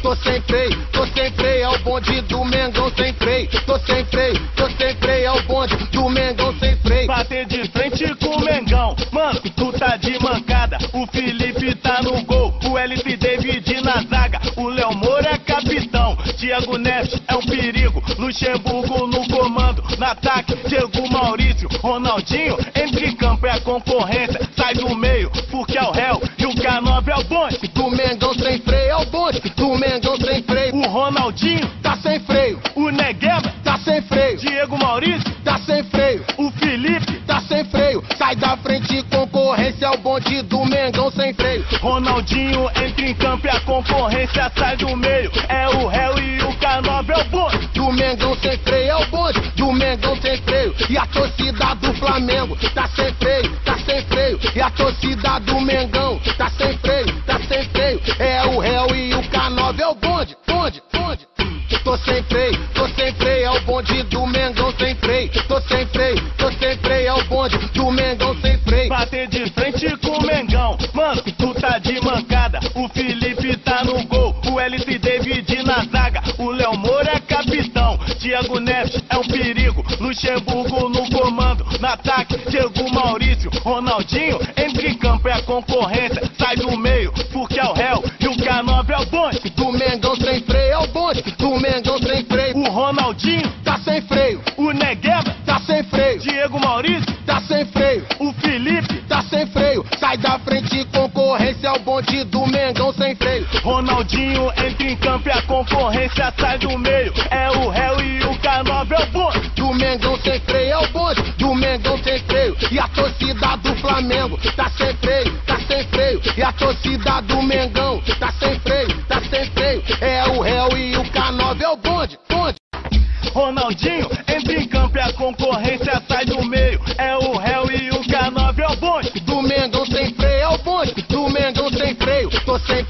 tô sem freio, é o bonde do Mengão sem freio. Tô sem freio, é o bonde do Mengão sem freio. Bater de frente com o Mengão, mano, tu tá de mancada. O Felipe tá no gol, o LP David na zaga, o Léo Moura é capitão, Thiago Neves é um perigo, Luxemburgo no comando, no ataque, Diego Maurício, Ronaldinho, entre campo é a concorrência, sai do meio, porque é o réu, e o K9 é o bonde do Mengão sem freio, é o bonde do Mengão sem freio. O Ronaldinho tá sem freio, o Negueba tá sem freio, Diego Maurício tá sem freio, o Felipe tá sem freio, sai da frente, concorrência é o bonde do Mengão sem freio. Ronaldinho entra em campo e a concorrência sai do meio, é o réu e o K9 é o bonde do Mengão sem freio, é o bonde do Mengão sem freio. E a torcida do Flamengo tá sem freio, e a torcida do Mengão tá sem freio, é o réu e o K9 é o bonde. Tô sem freio, é o bonde do Mengão sem freio. Tô sem freio, é o bonde do Mengão sem freio. Bater de frente com o Mengão, mano, tu tá de mancada. O Felipe tá no gol, o LP David na zaga, o Léo Moura é capitão, Thiago Neves é um perigo, Luxemburgo no comando, no ataque, Diego Maurício, Ronaldinho, entre campo é a concorrência, sai do meio, porque é o réu, e o K9 é o bonde do Mengão sem freio, é o bonde do Mengão sem freio. O Ronaldinho tá sem freio, o Negueba tá sem freio, Diego Maurício tá sem freio, o Felipe tá sem freio, sai da frente, concorrência é o bonde do Mengão sem freio. Ronaldinho entra em campo e a concorrência sai do meio, é o réu e o K9 é o bonde do Mengão sem freio, é o bonde do Mengão sem freio. E a torcida do Flamengo tá sem freio, e a torcida do Mengão tá sem freio, é o réu e o K9 é o bonde. Ronaldinho entra em campo e a concorrência sai do meio, é o réu e o K9 é o bonde do Mengão sem freio, é o bonde do Mengão sem freio. Tô sem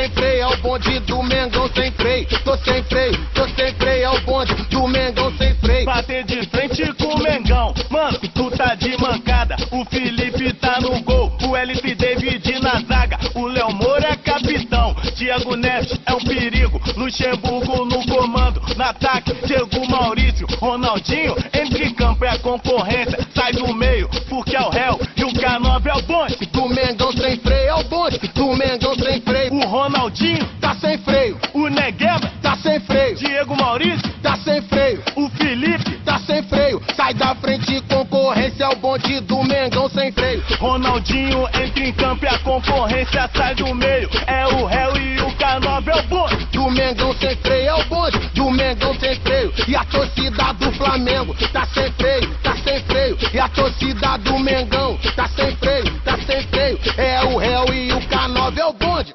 freio, é o bonde do Mengão sem freio. Tô sem freio, é o bonde do Mengão sem freio. Bater de frente com o Mengão, mano, tu tá de mancada. O Felipe tá no gol, o LP David na zaga, o Léo Moura é capitão, Thiago Neves é um perigo, Luxemburgo no comando, no ataque, Diego Maurício, Ronaldinho, entre campo é a concorrência, sai do meio, porque é o réu, e o K9 é o bonde do Mengão sem freio, é o bonde do Mengão sem freio. O Ronaldinho tá sem freio, o Negueba tá sem freio, Diego Maurício tá sem freio, o Felipe tá sem freio, sai da frente, concorrência é o bonde do Mengão sem freio. Ronaldinho entra em campo e a concorrência sai do meio, é o réu e o K9 é o bonde do Mengão sem freio, é o bonde do Mengão sem freio. E a torcida do Flamengo tá sem freio, e a torcida do Mengão tá sem freio, é o réu e o K9 é o bonde.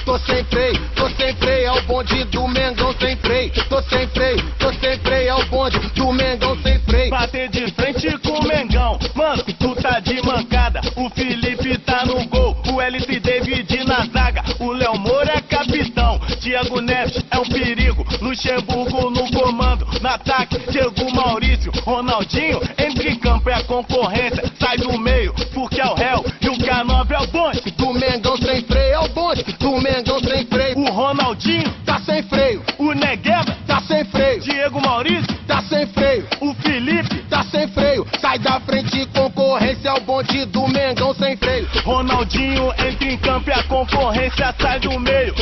Tô sem freio, é o bonde do Mengão sem freio. Tô sem freio, é o bonde do Mengão sem freio. Bater de frente com o Mengão, mano, tu tá de mancada. O Felipe tá no gol, o LP David na zaga, o Léo Moura é capitão, Thiago Neves é um perigo, Luxemburgo no comando, no ataque, Diego Maurício, Ronaldinho, entre campo é a concorrência, sai do meio, porque é o réu, e o K9 é o bonde do Mengão sem freio, é o bonde do Mengão sem freio. O Ronaldinho tá sem freio, o Negueba tá sem freio, Diego Maurício tá sem freio, o Felipe tá sem freio, sai da frente, concorrência é o bonde do Mengão sem freio. Ronaldinho entra em campo e a concorrência sai do meio,